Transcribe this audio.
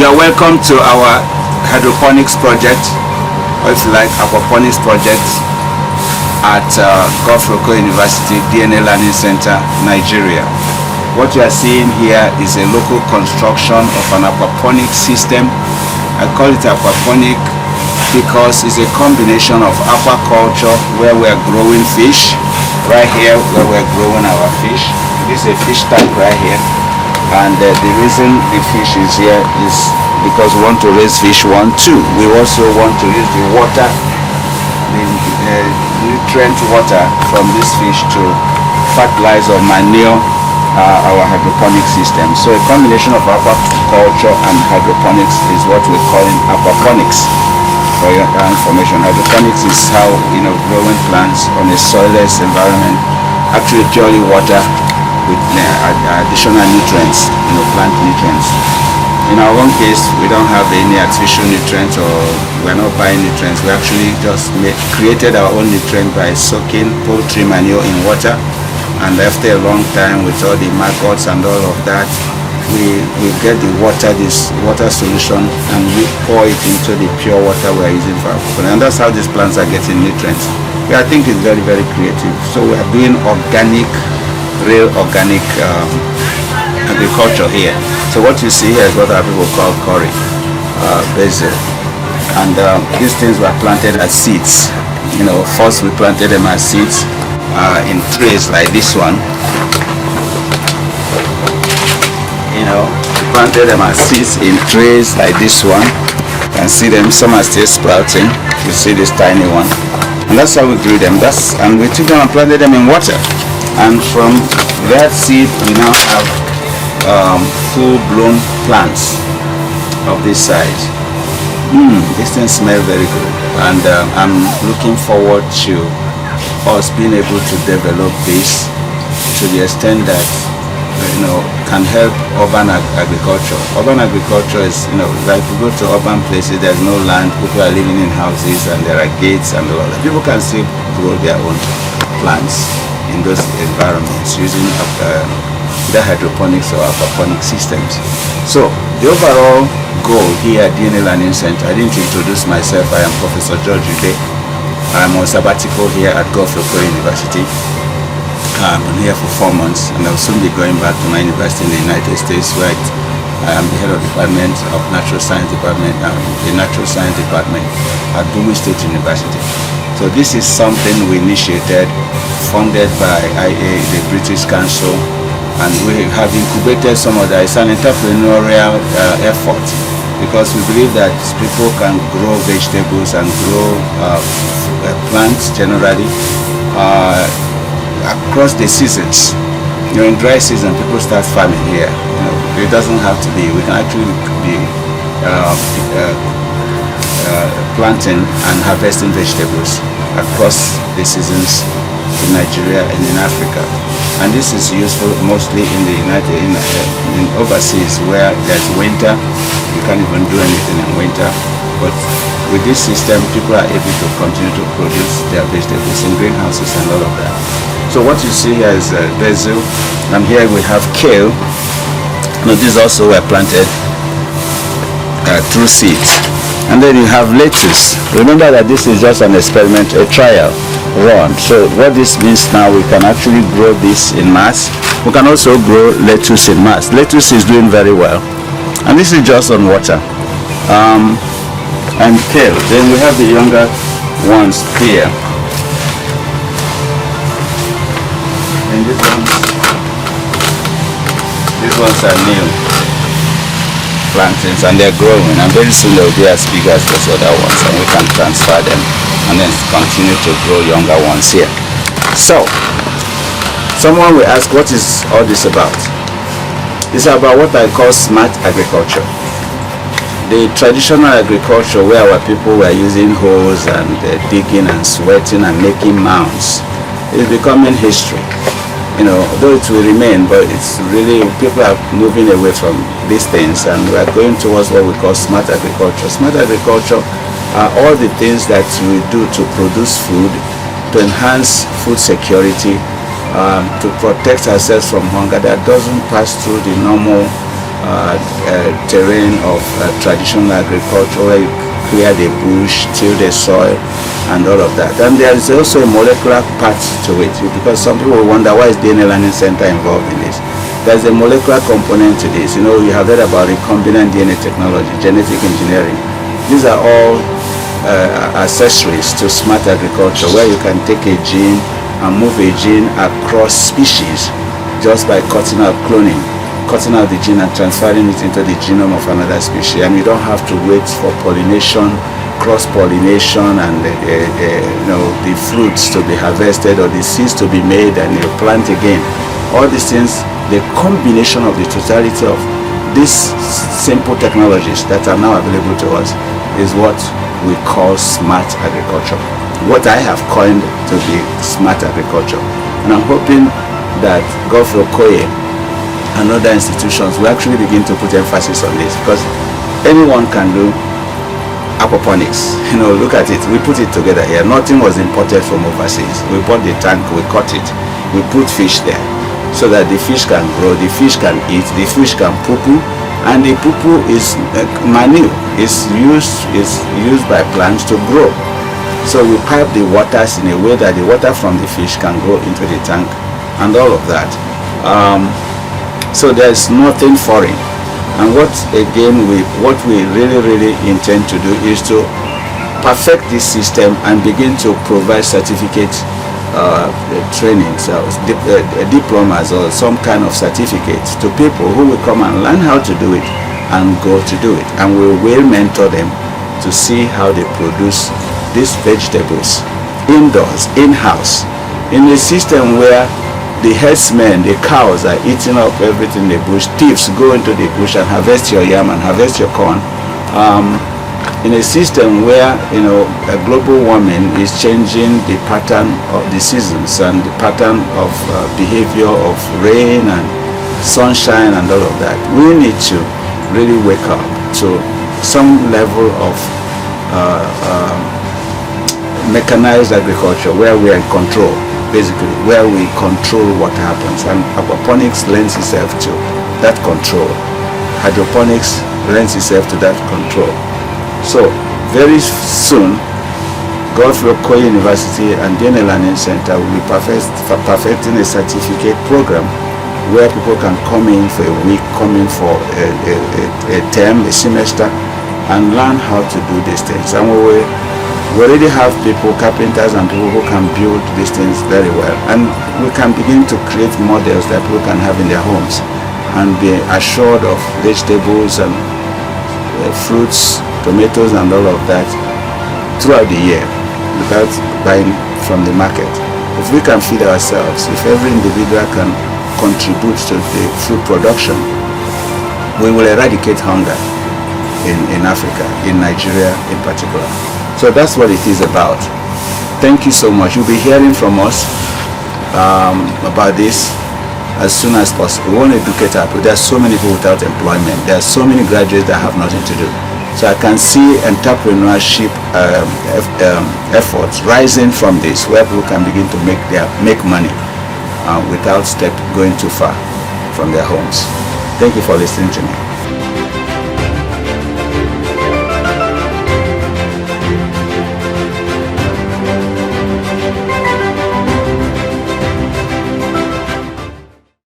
You are welcome to our hydroponics project, or if you like, aquaponics project at Godfrey University DNA Learning Center, Nigeria. What you are seeing here is a local construction of an aquaponic system. I call it aquaponic because it's a combination of aquaculture, where we are growing fish, right here where we're growing our fish. This is a fish tank right here, and the reason the fish is here is because we want to raise fish. 1, 2, we also want to use the water, the nutrient water from this fish to fertilize or manure our hydroponic system. So a combination of aquaculture and hydroponics is what we're calling aquaponics. For your information, hydroponics is how growing plants on a soilless environment, actually purely water with additional nutrients, plant nutrients. In our own case, we don't have any artificial nutrients, or we're not buying nutrients. We actually just created our own nutrient by soaking poultry manure in water, and after a long time with all the maggots and all of that, we get the water, this water solution, and we pour it into the pure water we are using for our food. And that's how these plants are getting nutrients. I think it's very, very creative. So we are doing organic, real organic agriculture here. So what you see here is what our people call curry, basil. And these things were planted as seeds. First we planted them as seeds in trays like this one. We planted them as seeds in trays like this one. You can see them, some are still sprouting. You see this tiny one. And that's how we grew them. And we took them and planted them in water. And from that seed, we now have full-blown plants of this size. These things smell very good. And I'm looking forward to us being able to develop this to the extent that can help urban agriculture. Urban agriculture is, like we go to urban places, there's no land, people are living in houses, and there are gates and all that. People can still grow their own plants in those environments using either hydroponics or aquaponic systems. So the overall goal here at DNA Learning Center, I didn't introduce myself. I am Professor George Ude. I'm on sabbatical here at Godfrey University. I've been here for 4 months, and I'll soon be going back to my university in the United States, where I am the head of the Department of Natural Science Department, the Natural Science Department at Bowie State University. So this is something we initiated, funded by IA, the British Council, and we have incubated some of that. It's an entrepreneurial effort, because we believe that people can grow vegetables and grow plants generally across the seasons. In dry season, people start farming here. It doesn't have to be. We can actually be planting and harvesting vegetables across the seasons in Nigeria and in Africa. And this is useful mostly in the in overseas, where there's winter. You can't even do anything in winter. But with this system, people are able to continue to produce their vegetables in greenhouses and all of that. So what you see here is basil, and here we have kale. Now these also were planted through seeds. And then you have lettuce. Remember that this is just an experiment, a trial run. So what this means now, we can actually grow this in mass. We can also grow lettuce in mass. Lettuce is doing very well. And this is just on water. And kale. Then we have the younger ones here. And these ones are new plantings, and they're growing, and very soon they'll be as big as those other ones, and we can transfer them and then continue to grow younger ones here. So someone will ask, what is all this about? It's about what I call smart agriculture. The traditional agriculture, where our people were using hoes and digging and sweating and making mounds, is becoming history. Though it will remain, but it's really, people are moving away from these things, and we are going towards what we call smart agriculture. Smart agriculture are all the things that we do to produce food, to enhance food security, to protect ourselves from hunger that doesn't pass through the normal terrain of traditional agriculture, where you clear the bush, till the soil, and all of that. And there is also a molecular part to it, because some people wonder, why is DNA Learning Center involved in this? There's a molecular component to this. You know, you have heard about recombinant DNA technology, genetic engineering. These are all accessories to smart agriculture, where you can take a gene and move a gene across species just by cutting out cloning, cutting out the gene and transferring it into the genome of another species, and you don't have to wait for pollination, cross-pollination, and the fruits to be harvested or the seeds to be made and you plant again. All these things, the combination of the totality of these simple technologies that are now available to us is what we call smart agriculture. What I have coined to be smart agriculture. And I'm hoping that Godfrey Okoye and other institutions will actually begin to put emphasis on this, because anyone can do aquaponics. You know, look at it. We put it together here. Nothing was imported from overseas. We bought the tank, we cut it, we put fish there so that the fish can grow, the fish can eat, the fish can poo-poo, and the poo-poo is manure. It's used by plants to grow. So we pipe the waters in a way that the water from the fish can go into the tank and all of that. So there's nothing foreign. And what we really intend to do is to perfect this system and begin to provide certificate trainings, diplomas, or some kind of certificates to people who will come and learn how to do it and go to do it. And we will mentor them to see how they produce these vegetables indoors, in-house, in a system where the herdsmen, the cows, are eating up everything in the bush. Thieves go into the bush and harvest your yam and harvest your corn. In a system where, you know, a global warming is changing the pattern of the seasons and the pattern of behavior of rain and sunshine and all of that. We need to really wake up to some level of mechanized agriculture, where we are in control, basically, where we control what happens. And aquaponics lends itself to that control. Hydroponics lends itself to that control. So very soon, Godfrey Okoye University and DNA Learning Center will be perfecting a certificate program where people can come in for a week, come in for a term, a semester, and learn how to do these things. And we already have people, carpenters and people who can build these things very well. And we can begin to create models that people can have in their homes and be assured of vegetables and fruits, tomatoes and all of that throughout the year without buying from the market. If we can feed ourselves, if every individual can contribute to the food production, we will eradicate hunger in Africa, in Nigeria in particular. So that's what it is about. Thank you so much. You'll be hearing from us about this as soon as possible. We want to educate our people. There are so many people without employment. There are so many graduates that have nothing to do. So I can see entrepreneurship efforts rising from this, where people can begin to make money without going too far from their homes. Thank you for listening to me.